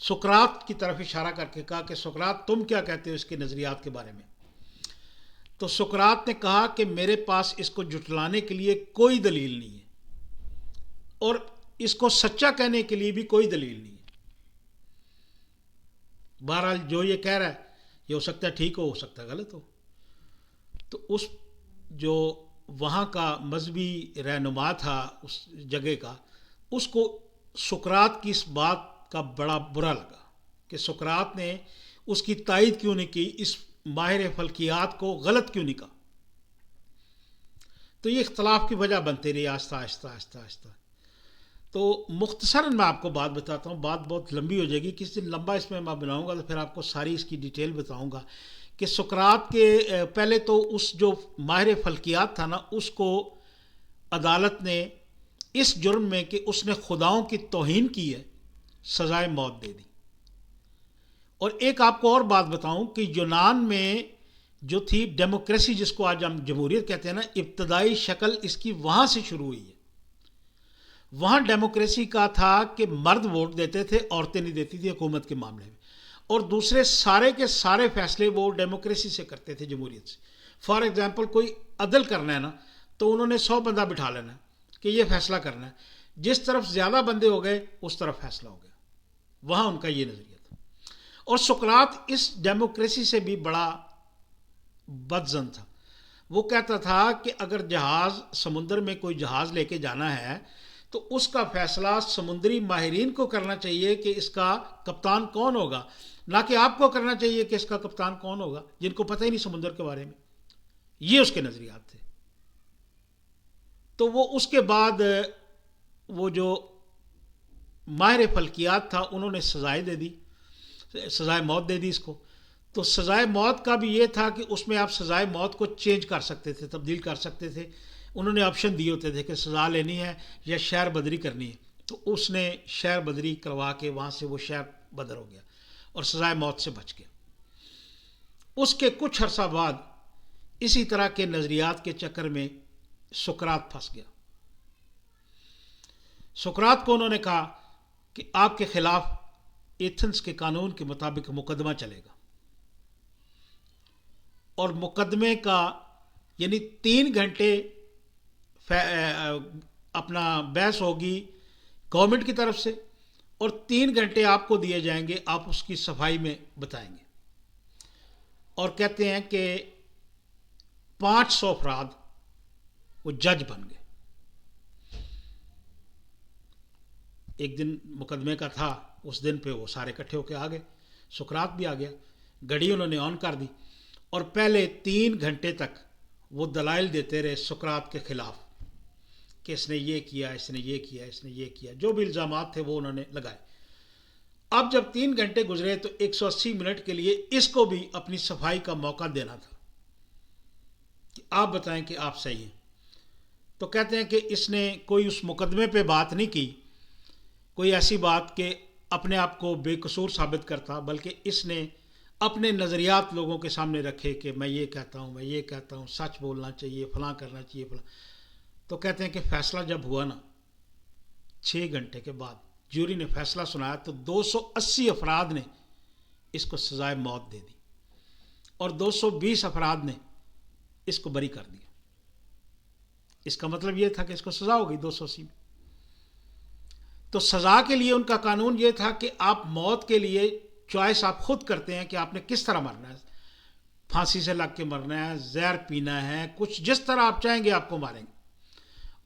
سقراط کی طرف اشارہ کر کے کہا کہ سقراط تم کیا کہتے ہو اس کے نظریات کے بارے میں؟ تو سقراط نے کہا کہ میرے پاس اس کو جھٹلانے کے لیے کوئی دلیل نہیں ہے، اور اس کو سچا کہنے کے لیے بھی کوئی دلیل نہیں ہے۔ بہرحال جو یہ کہہ رہا ہے یہ ہو سکتا ہے ٹھیک ہو سکتا ہے غلط ہو۔ تو اس جو وہاں کا مذہبی رہنما تھا اس جگہ کا، اس کو سقراط کی اس بات کا بڑا برا لگا کہ سقراط نے اس کی تائید کیوں نہیں کی، اس ماہر فلکیات کو غلط کیوں نہیں کہا۔ تو یہ اختلاف کی وجہ بنتے رہی آہستہ آہستہ آہستہ آہستہ۔ تو مختصراً میں آپ کو بات بتاتا ہوں، بات بہت لمبی ہو جائے گی، کس دن لمبا اس میں بناؤں گا تو پھر آپ کو ساری اس کی ڈیٹیل بتاؤں گا کہ سقراط کے پہلے تو اس جو ماہر فلکیات تھا نا، اس کو عدالت نے اس جرم میں کہ اس نے خداؤں کی توہین کی ہے سزائے موت دے دی۔ اور ایک آپ کو اور بات بتاؤں کہ یونان میں جو تھی ڈیموکریسی، جس کو آج ہم جمہوریت کہتے ہیں نا، ابتدائی شکل اس کی وہاں سے شروع ہوئی ہے۔ وہاں ڈیموکریسی کا تھا کہ مرد ووٹ دیتے تھے، عورتیں نہیں دیتی تھی حکومت کے معاملے میں، اور دوسرے سارے کے سارے فیصلے وہ ڈیموکریسی سے کرتے تھے، جمہوریت سے۔ فار ایگزامپل کوئی عدل کرنا ہے نا، تو انہوں نے 100 بندہ بٹھا لینا ہے کہ یہ فیصلہ کرنا ہے، جس طرف زیادہ بندے ہو گئے اس طرف فیصلہ ہو گیا۔ وہاں ان کا یہ نظریہ تھا۔ اور سقراط اس ڈیموکریسی سے بھی بڑا بدظن تھا۔ وہ کہتا تھا کہ اگر جہاز سمندر میں کوئی جہاز لے کے جانا ہے تو اس کا فیصلہ سمندری ماہرین کو کرنا چاہیے کہ اس کا کپتان کون ہوگا، نہ کہ آپ کو کرنا چاہیے کہ اس کا کپتان کون ہوگا، جن کو پتہ ہی نہیں سمندر کے بارے میں۔ یہ اس کے نظریات تھے۔ تو وہ اس کے بعد وہ جو ماہر فلکیات تھا انہوں نے سزائے دے دی، سزائے موت دے دی اس کو۔ تو سزائے موت کا بھی یہ تھا کہ اس میں آپ سزائے موت کو چینج کر سکتے تھے، تبدیل کر سکتے تھے۔ انہوں نے آپشن دیے ہوتے تھے کہ سزا لینی ہے یا شہر بدری کرنی ہے، تو اس نے شہر بدری کروا کے وہاں سے وہ شہر بدر ہو گیا اور سزائے موت سے بچ گیا۔ اس کے کچھ عرصہ بعد اسی طرح کے نظریات کے چکر میں سقراط پھنس گیا۔ سقراط کو انہوں نے کہا کہ آپ کے خلاف ایتھنز کے قانون کے مطابق مقدمہ چلے گا، اور مقدمے کا یعنی 3 گھنٹے اپنا بحث ہوگی گورنمنٹ کی طرف سے، اور 3 گھنٹے آپ کو دیے جائیں گے، آپ اس کی صفائی میں بتائیں گے۔ اور کہتے ہیں کہ 500 افراد وہ جج بن گئے۔ ایک دن مقدمے کا تھا، اس دن پہ وہ سارے اکٹھے ہو کے آ گئے، سقراط بھی آ گیا، گھڑی انہوں نے آن کر دی، اور پہلے 3 گھنٹے تک وہ دلائل دیتے رہے سقراط کے خلاف کہ اس نے یہ کیا، اس نے یہ کیا، اس نے یہ کیا، جو بھی الزامات تھے وہ انہوں نے لگائے۔ اب جب 3 گھنٹے گزرے تو 180 منٹ کے لیے اس کو بھی اپنی صفائی کا موقع دینا تھا کہ آپ بتائیں کہ آپ صحیح ہیں۔ تو کہتے ہیں کہ اس نے کوئی اس مقدمے پہ بات نہیں کی، کوئی ایسی بات کہ اپنے آپ کو بے قصور ثابت کرتا، بلکہ اس نے اپنے نظریات لوگوں کے سامنے رکھے کہ میں یہ کہتا ہوں، میں یہ کہتا ہوں، سچ بولنا چاہیے، فلاں کرنا چاہیے، فلاں۔ تو کہتے ہیں کہ فیصلہ جب ہوا نا 6 گھنٹے کے بعد جوری نے فیصلہ سنایا تو 280 افراد نے اس کو سزائے موت دے دی، اور 220 افراد نے اس کو بری کر دیا۔ اس کا مطلب یہ تھا کہ اس کو سزا ہو گئی 280 میں۔ تو سزا کے لیے ان کا قانون یہ تھا کہ آپ موت کے لیے چوائس آپ خود کرتے ہیں کہ آپ نے کس طرح مرنا ہے، پھانسی سے لگ کے مرنا ہے، زہر پینا ہے، کچھ جس طرح آپ چاہیں گے آپ کو ماریں گے۔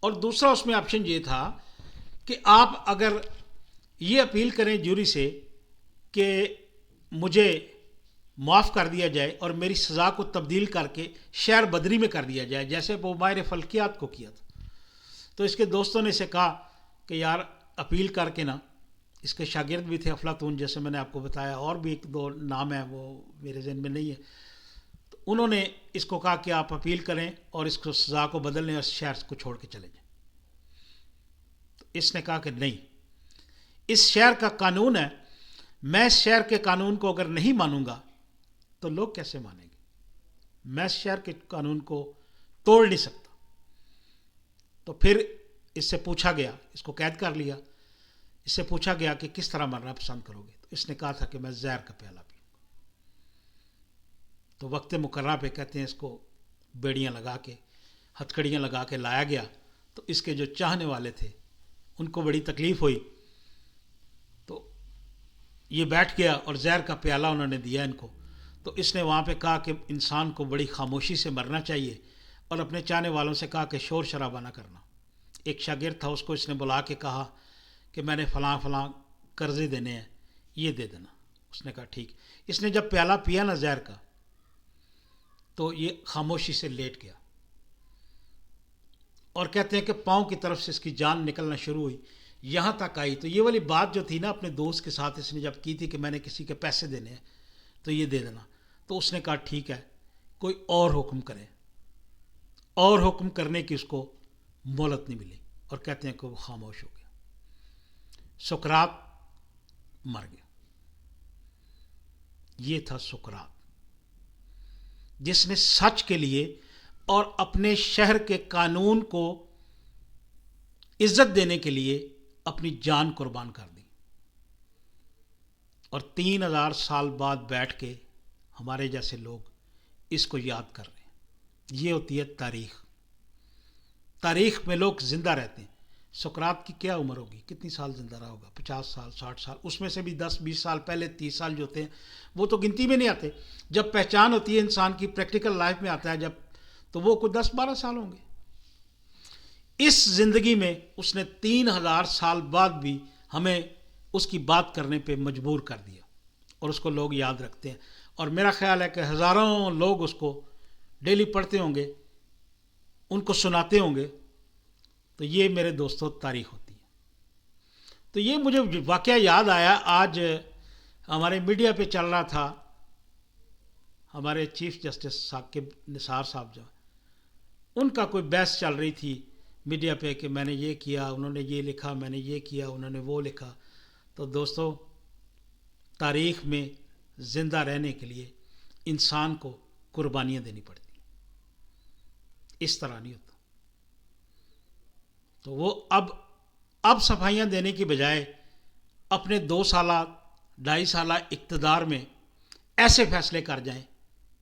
اور دوسرا اس میں آپشن یہ تھا کہ آپ اگر یہ اپیل کریں جوری سے کہ مجھے معاف کر دیا جائے اور میری سزا کو تبدیل کر کے شہر بدری میں کر دیا جائے، جیسے وہ ماہر فلکیات کو کیا تھا، تو اس کے دوستوں نے اسے کہا کہ یار اپیل کر کے نا، اس کے شاگرد بھی تھے افلاطون، جیسے میں نے آپ کو بتایا، اور بھی 1-2 نام ہیں وہ میرے ذہن میں نہیں ہے، تو انہوں نے اس کو کہا کہ آپ اپیل کریں اور اس کو سزا کو بدل لیں اور شہر کو چھوڑ کے چلے جائیں۔ تو اس نے کہا کہ نہیں، اس شہر کا قانون ہے، میں اس شہر کے قانون کو اگر نہیں مانوں گا تو لوگ کیسے مانیں گے؟ میں اس شہر کے قانون کو توڑ نہیں سکتا۔ تو پھر اس سے پوچھا گیا، اس کو قید کر لیا، اس سے پوچھا گیا کہ کس طرح مرنا پسند کرو گے؟ تو اس نے کہا تھا کہ میں زہر کا پیالہ پیوں. تو وقت مقررہ پہ کہتے ہیں اس کو بیڑیاں لگا کے ہتھکڑیاں لگا کے لایا گیا. تو اس کے جو چاہنے والے تھے ان کو بڑی تکلیف ہوئی. تو یہ بیٹھ گیا اور زہر کا پیالہ انہوں نے دیا ان کو. تو اس نے وہاں پہ کہا کہ انسان کو بڑی خاموشی سے مرنا چاہیے اور اپنے چاہنے والوں سے کہا کہ شور شرابہ نہ کرنا. ایک شاگرد تھا, اس کو اس نے بلا کے کہا کہ میں نے فلاں فلاں قرضے دینے ہیں, یہ دے دینا. اس نے کہا ٹھیک. اس نے جب پیالہ پیا نا زہر کا تو یہ خاموشی سے لیٹ گیا اور کہتے ہیں کہ پاؤں کی طرف سے اس کی جان نکلنا شروع ہوئی, یہاں تک آئی. تو یہ والی بات جو تھی نا اپنے دوست کے ساتھ اس نے جب کی تھی کہ میں نے کسی کے پیسے دینے ہیں تو یہ دے دینا, تو اس نے کہا ٹھیک ہے, کوئی اور حکم کرے. اور حکم کرنے کی اس کو مہلت نہیں ملی اور کہتے ہیں کہ وہ خاموش ہو گیا. سقراط مر گیا. یہ تھا سقراط جس نے سچ کے لیے اور اپنے شہر کے قانون کو عزت دینے کے لیے اپنی جان قربان کر دی. اور 3000 سال بعد بیٹھ کے ہمارے جیسے لوگ اس کو یاد کر رہے ہیں. یہ ہوتی ہے تاریخ. تاریخ میں لوگ زندہ رہتے ہیں. سقراط کی کیا عمر ہوگی, کتنی سال زندہ رہا ہوگا, 50 سال 60 سال. اس میں سے بھی 10-20 سال پہلے 30 سال جو ہوتے ہیں وہ تو گنتی میں نہیں آتے. جب پہچان ہوتی ہے انسان کی, پریکٹیکل لائف میں آتا ہے جب, تو وہ کوئی 10-12 سال ہوں گے. اس زندگی میں اس نے 3000 سال بعد بھی ہمیں اس کی بات کرنے پہ مجبور کر دیا اور اس کو لوگ یاد رکھتے ہیں. اور میرا خیال ہے کہ ہزاروں لوگ اس کو ڈیلی پڑھتے ہوں گے, ان کو سناتے ہوں گے. تو یہ میرے دوستوں تاریخ ہوتی ہے. تو یہ مجھے واقعہ یاد آیا. آج ہمارے میڈیا پہ چل رہا تھا, ہمارے چیف جسٹس ثاقب نثار صاحب جو, ان کا کوئی بحث چل رہی تھی میڈیا پہ کہ میں نے یہ کیا, انہوں نے یہ لکھا, میں نے یہ کیا, انہوں نے وہ لکھا. تو دوستو, تاریخ میں زندہ رہنے کے لیے انسان کو قربانیاں دینی پڑتی ہیں, اس طرح نہیں ہوتا. تو وہ اب صفائیاں دینے کی بجائے اپنے 2 سالہ 2.5 سالہ اقتدار میں ایسے فیصلے کر جائیں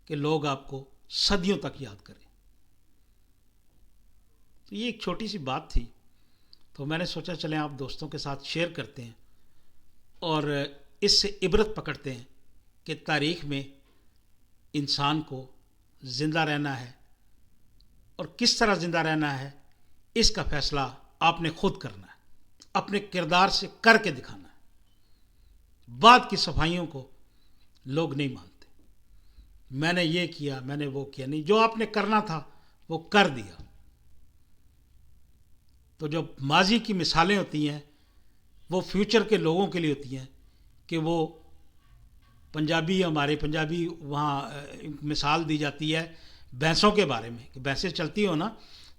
کہ لوگ آپ کو صدیوں تک یاد کریں. تو یہ ایک چھوٹی سی بات تھی, تو میں نے سوچا چلیں آپ دوستوں کے ساتھ شیئر کرتے ہیں اور اس سے عبرت پکڑتے ہیں کہ تاریخ میں انسان کو زندہ رہنا ہے اور کس طرح زندہ رہنا ہے اس کا فیصلہ آپ نے خود کرنا ہے, اپنے کردار سے کر کے دکھانا ہے. بعد کی صفائیوں کو لوگ نہیں مانتے, میں نے یہ کیا, میں نے وہ کیا. نہیں, جو آپ نے کرنا تھا وہ کر دیا. تو جو ماضی کی مثالیں ہوتی ہیں وہ فیوچر کے لوگوں کے لیے ہوتی ہیں کہ وہ پنجابی, ہمارے پنجابی وہاں مثال دی جاتی ہے بھینسوں کے بارے میں کہ بھینسیں چلتی ہو نا,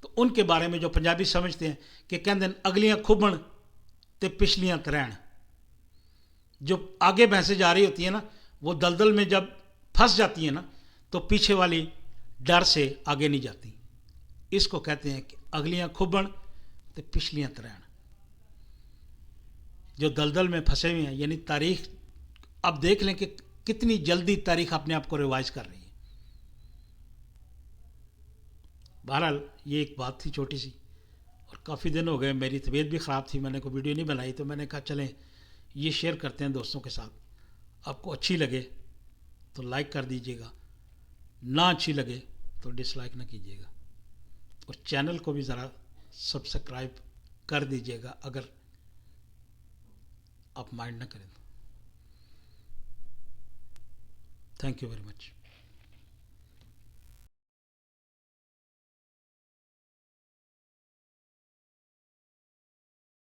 تو ان کے بارے میں جو پنجابی سمجھتے ہیں کہ کہندے اگلیاں کھبن تے پچھلیاں ترین. جو آگے بھینسیں جا رہی ہوتی ہیں نا وہ دلدل میں جب پھنس جاتی ہیں نا تو پیچھے والی ڈر سے آگے نہیں جاتی. اس کو کہتے ہیں کہ اگلیاں کھبن تے پچھلیاں ترین. جو دلدل میں پھنسے ہوئے ہیں, یعنی تاریخ اب دیکھ لیں کہ کتنی جلدی تاریخ اپنے آپ کو ریوائز کر رہی ہے. بہرحال یہ ایک بات تھی چھوٹی سی, اور کافی دن ہو گئے, میری طبیعت بھی خراب تھی, میں نے کوئی ویڈیو نہیں بنائی. تو میں نے کہا چلیں یہ شیئر کرتے ہیں دوستوں کے ساتھ. آپ کو اچھی لگے تو لائک کر دیجیے گا, نہ اچھی لگے تو ڈس لائک نہ کیجیے گا, اور چینل کو بھی ذرا سبسکرائب کر دیجیے گا اگر آپ مائنڈ نہ کریں تو. Thank you very much.